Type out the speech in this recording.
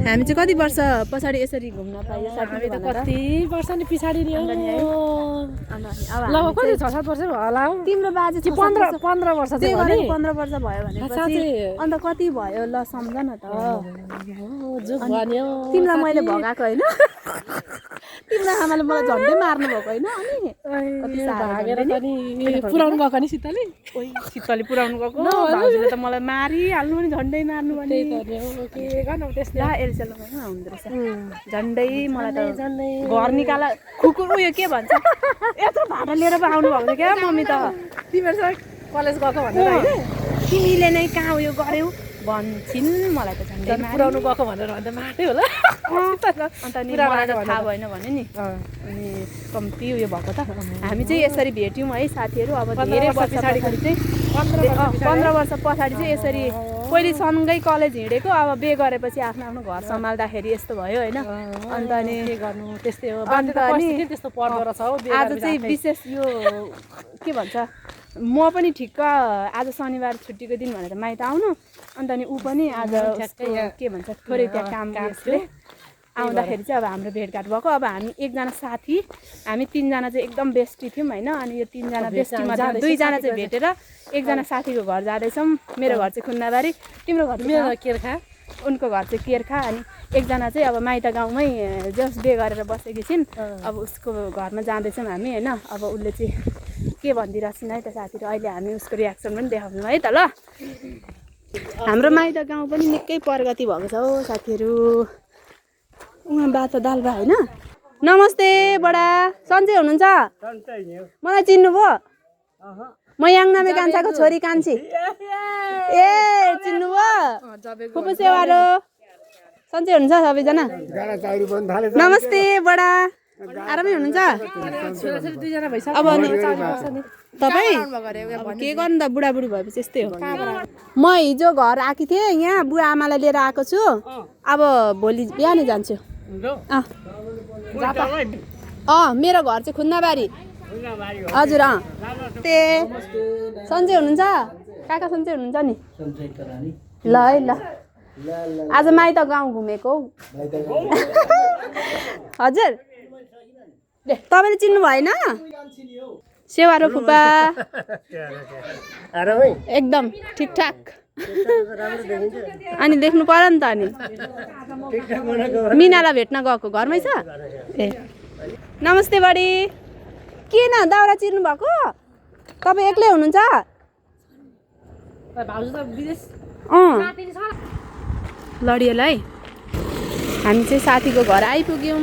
हामी चाहिँ कति वर्ष पछाडि यसरी घुम्न पाइयो हामी त कति वर्ष नि पछाडि नि अब ल कति 6-7 वर्ष भयो होला हौ तिम्रो बाजे 15 वर्ष चाहिँ हो नि 15 वर्ष भयो भनेपछि अन्त कति भयो ल सम्झ न त जुग भन्यो तिमीलाई मैले भगाएको हैन तिम्रो आमाले मलाई झन्डै मार्नु भएको हैन अनि कति भागेर पनि पुराउनु गएको नि सीताले ओइ सीताले पुराउनु गएको भाउजूले त मलाई मारिहाल्नु नि झन्डै मार्नु भने के गर्नु त्यस्तै ला एल्सेल हुँदो रहेछ झन्डै मलाई त घर निकाल कुकुर उयो के भन्छ यत्रो भाडा लिएर पो आउनु भएको थियो क्या मम्मी त तिमीहरू कलेज गएको भनेर हैन तिमीले नै कहाँ उयो गर्यौ भन्छिन् मलाई त झन्डै पुराउनु गएको भनेर भन्दा मार्दै होला अन्त नि मलाई त थाहा भएन भने नि अनि कम्ती उयो भएको त हामी चाहिँ यसरी भेट्यौँ है साथीहरू अब धेरै वर्ष पछाडि चाहिँ 15 वर्ष पछाडि चाहिँ यसरी पहिले सँगै कलेज हिँडेको अब बे गरेपछि आफ्नो आफ्नो घर सम्हाल्दाखेरि यस्तो भयो होइन अन्त अनि के गर्नु त्यस्तै हो अन्त अनि त्यस्तो पर्दो रहेछ हौ आज चाहिँ विशेष यो के भन्छ म पनि ठिक्क आज शनिबार छुट्टीको दिन भनेर माइत आउनु अन्त अनि ऊ पनि आज के भन्छ थोरै त्यहाँ काम यसले आउँदाखेरि चाहिँ अब हाम्रो भेटघाट भएको अब हामी एकजना साथी हामी 3 जना चाहिँ एकदम बेस्टी थियौँ होइन अनि यो 3 जना बेस्टीमा 2 जना चाहिँ भेटेर एकजना साथीको घर जाँदैछौँ मेरो घर चाहिँ खुन्नाबारी तिम्रो घर मेरो केर्खा उनको घर चाहिँ केर्खा अनि एकजना चाहिँ अब माइत गाउँमै जस बे गरेर बसेकी छिन् अब उसको घरमा जाँदैछौँ हामी होइन अब उसले चाहिँ के भनिदिरहेछन् है त साथीहरू अहिले हामी उसको रियाक्सन पनि देखाउँछौँ है त ल हाम्रो माइत गाउँ पनि निकै प्रगति भएको छ हौ साथीहरू उहाँ बात दालबा होइन नमस्ते बडा सन्चै हुनुहुन्छ मलाई चिन्नुभयो म याङनामे कान्छाको छोरी कान्छी ए चिन्नुभयो फुपू सेवारो सन्चै हुनुहुन्छ सबैजना नमस्ते बडा आरामै हुनुहुन्छ अब तपाईँ के गर्नु त बुढाबुढी भएपछि यस्तै हो म हिजो घर आएकी थिएँ यहाँ बुवा आमालाई लिएर आएको छु अब भोलि बिहानै जान्छु मेरो घर चाहिँ खुन्नाबारी हजुर सन्चै हुनुहुन्छ काका सन्चै हुनुहुन्छ नि ल है ल आज माइत गाउँ घुमेको हजुर तपाईँले चिन्नु भएन सेवारो फुपा एकदम ठिकठाक अनि देख्नु पर्यो नि त अनि मिनालाई भेट्न गएको घरमै छ ए नमस्ते बडी किन दाउरा चिर्नु भएको तपाईँ एक्लै हुनुहुन्छ लडिएलाई हामी चाहिँ साथीको घर आइपुग्यौँ